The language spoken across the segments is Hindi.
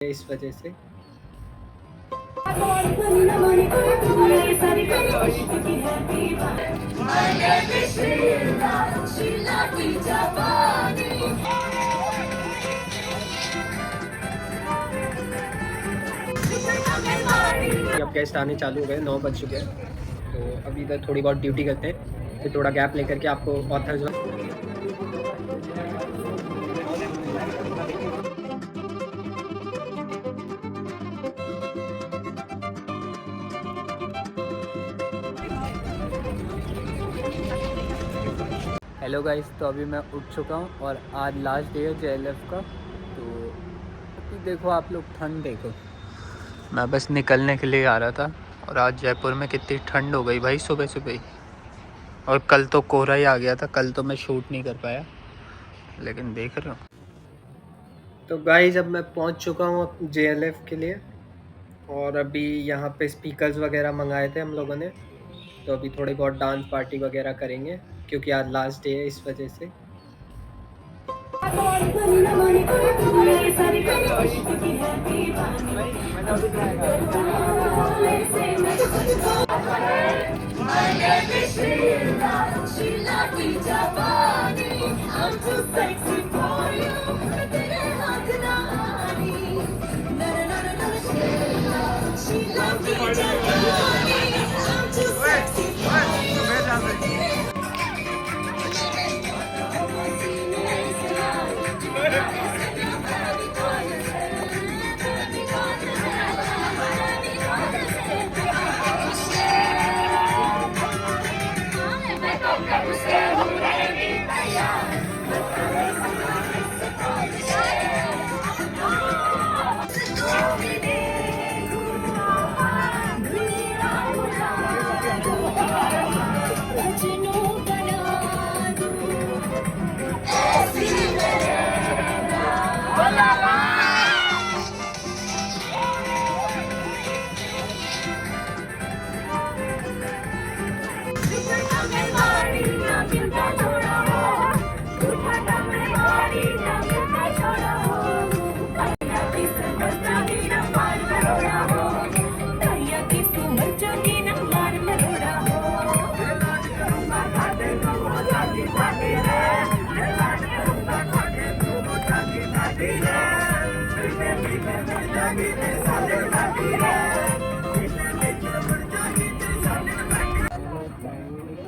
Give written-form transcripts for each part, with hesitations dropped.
इस वजह से। अब गेस्ट आने चालू हो गए, 9 बज चुके हैं, तो अभी इधर थोड़ी बहुत ड्यूटी करते हैं, फिर थोड़ा गैप लेकर के आपको ऑथर्स। हेलो गाइस, तो अभी मैं उठ चुका हूँ और आज लास्ट डे है JLF का। तो अभी देखो आप लोग, ठंड देखो। मैं बस निकलने के लिए आ रहा था और आज जयपुर में कितनी ठंड हो गई भाई सुबह सुबह ही। और कल तो कोहरा ही आ गया था, कल तो मैं शूट नहीं कर पाया, लेकिन देख रहे हो। तो गाइस अब मैं पहुँच चुका हूँ JLF के लिए, और अभी यहाँ पे स्पीकर्स वगैरह मंगाए थे हम लोगों ने, तो अभी थोड़ी बहुत डांस पार्टी वगैरह करेंगे क्योंकि आज लास्ट डे है इस वजह से।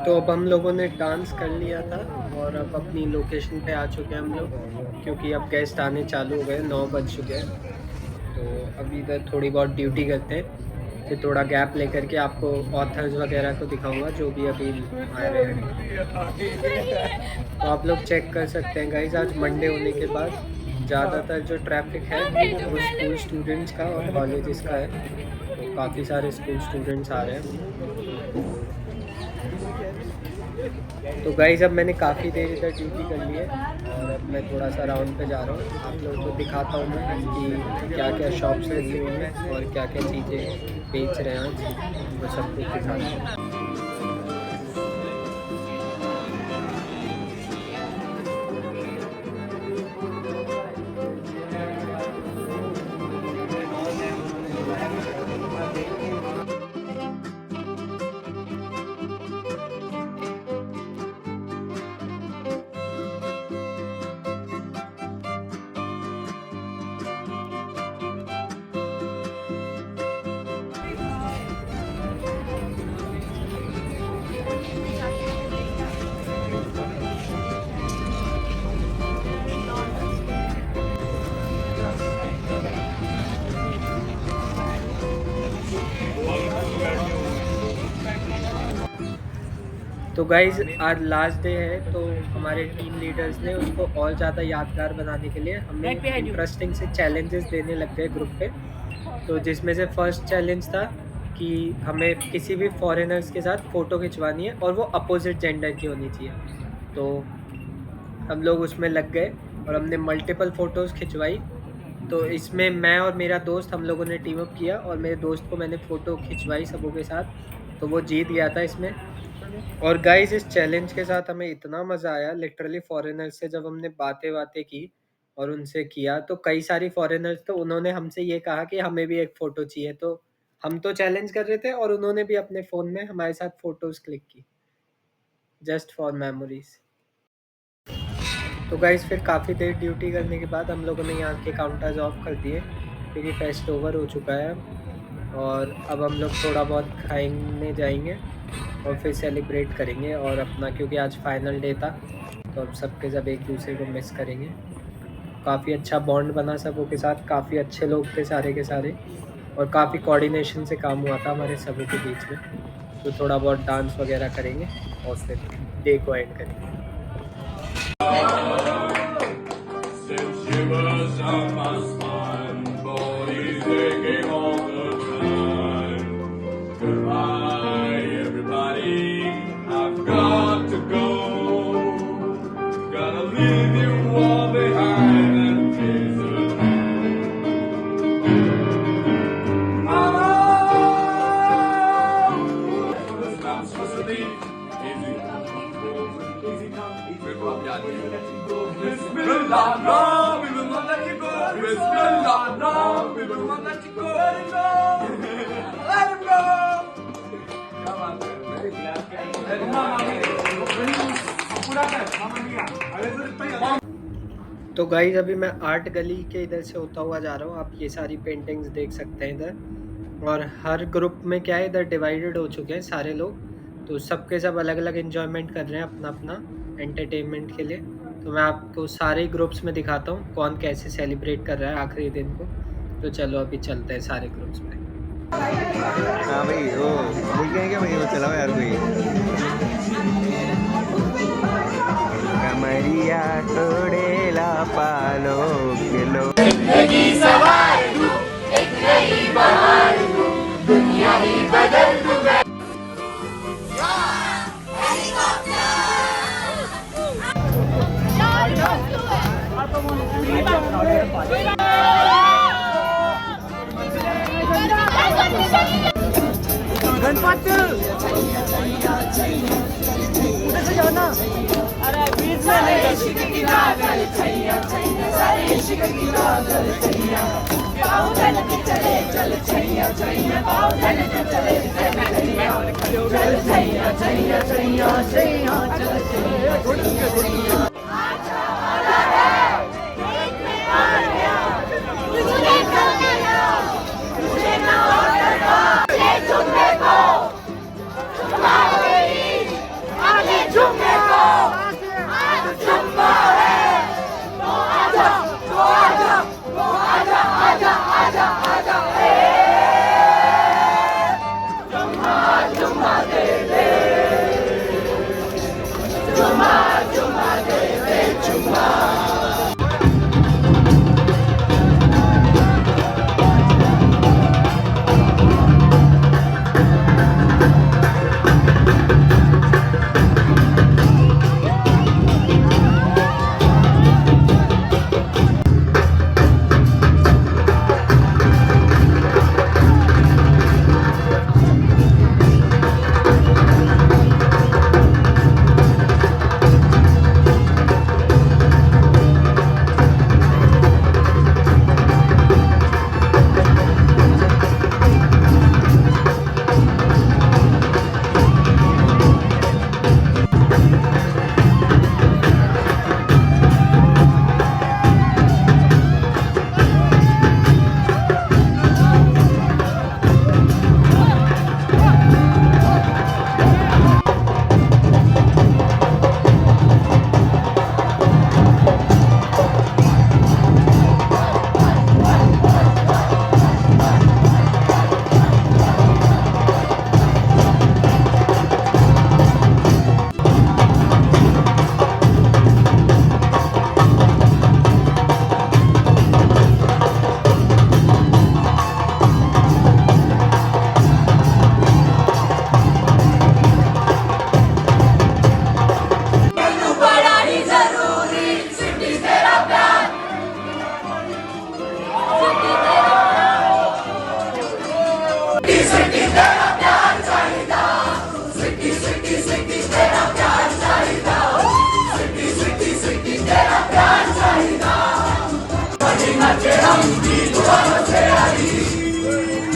तो अब हम लोगों ने डांस कर लिया था और अब अपनी लोकेशन पे आ चुके हैं हम लोग, क्योंकि अब गेस्ट आने चालू हो गए, 9 बज चुके हैं। तो अभी इधर थोड़ी बहुत ड्यूटी करते हैं, फिर थोड़ा गैप लेकर के आपको ऑथर्स वगैरह को दिखाऊंगा जो भी अभी आ रहे हैं। तो आप लोग चेक कर सकते हैं गाइज, आज मंडे होने के बाद ज़्यादातर जो ट्रैफिक है वो स्कूल स्टूडेंट्स का और कॉलेजेस का है, तो काफ़ी सारे स्कूल स्टूडेंट्स आ रहे हैं। तो गाइज अब मैंने काफ़ी देर इधर ड्यूटी कर ली है और अब मैं थोड़ा सा राउंड पे जा रहा हूँ। आप लोगों को दिखाता हूँ मैं कि क्या क्या शॉप्स लगी हुई हैं और क्या क्या चीज़ें बेच रहे हैं आज, वो सब कुछ दिखाता हूँ। तो गाइज़ आज लास्ट डे है, तो हमारे टीम लीडर्स ने उसको और ज़्यादा यादगार बनाने के लिए हमें इंटरेस्टिंग से चैलेंजेस देने लग गए ग्रुप पे। तो जिसमें से फर्स्ट चैलेंज था कि हमें किसी भी फॉरेनर्स के साथ फ़ोटो खिंचवानी है और वो अपोजिट जेंडर की होनी चाहिए। तो हम लोग उसमें लग गए और हमने मल्टीपल फ़ोटोज़ खिंचवाई। तो इसमें मैं और मेरा दोस्त, हम लोगों ने टीम अप किया और मेरे दोस्त को मैंने फ़ोटो खिंचवाई सबों के साथ, तो वो जीत गया था इसमें। और गाइस इस चैलेंज के साथ हमें इतना मज़ा आया, लिटरली फॉरेनर से जब हमने बातें की और उनसे किया, तो कई सारी फॉरेनर्स, तो उन्होंने हमसे ये कहा कि हमें भी एक फ़ोटो चाहिए, तो हम तो चैलेंज कर रहे थे और उन्होंने भी अपने फ़ोन में हमारे साथ फ़ोटोज़ क्लिक की, जस्ट फॉर मेमोरीज। तो गाइस फिर काफ़ी देर ड्यूटी करने के बाद हम लोगों ने यहाँ के काउंटर्स ऑफ कर दिए, क्योंकि फेस्ट ओवर हो चुका है। और अब हम लोग थोड़ा बहुत खाने जाएंगे और फिर सेलिब्रेट करेंगे और अपना, क्योंकि आज फाइनल डे था, तो अब सबके सब एक दूसरे को मिस करेंगे। काफ़ी अच्छा बॉन्ड बना सबों के साथ, काफ़ी अच्छे लोग थे सारे के सारे, और काफ़ी कोऑर्डिनेशन से काम हुआ था हमारे सबों के बीच में। तो थोड़ा बहुत डांस वगैरह करेंगे और फिर डे को एंड करेंगे। तो गाइज अभी मैं आर्ट गली के इधर से होता हुआ जा रहा हूँ। आप ये सारी पेंटिंग्स देख सकते हैं इधर, और हर ग्रुप में क्या है, इधर डिवाइडेड हो चुके हैं सारे लोग, तो सबके सब अलग अलग एंजॉयमेंट कर रहे हैं अपना अपना एंटरटेनमेंट के लिए। तो मैं आपको सारे ग्रुप्स में दिखाता हूँ कौन कैसे सेलिब्रेट कर रहा है आखिरी दिन को। तो चलो अभी चलते हैं सारे ग्रुप्स में। हाँ भाई, वो भूल गए क्या भाई? वो चलाओ यार कोई। कमरिया तोड़ेला पालो किलो, जिंदगी सवार दूं, एक नई बहार दूं, दुनिया ही बदल दूं मैं। गणपति उधर से जाओ ना। अरे बीच में नहीं, Come on!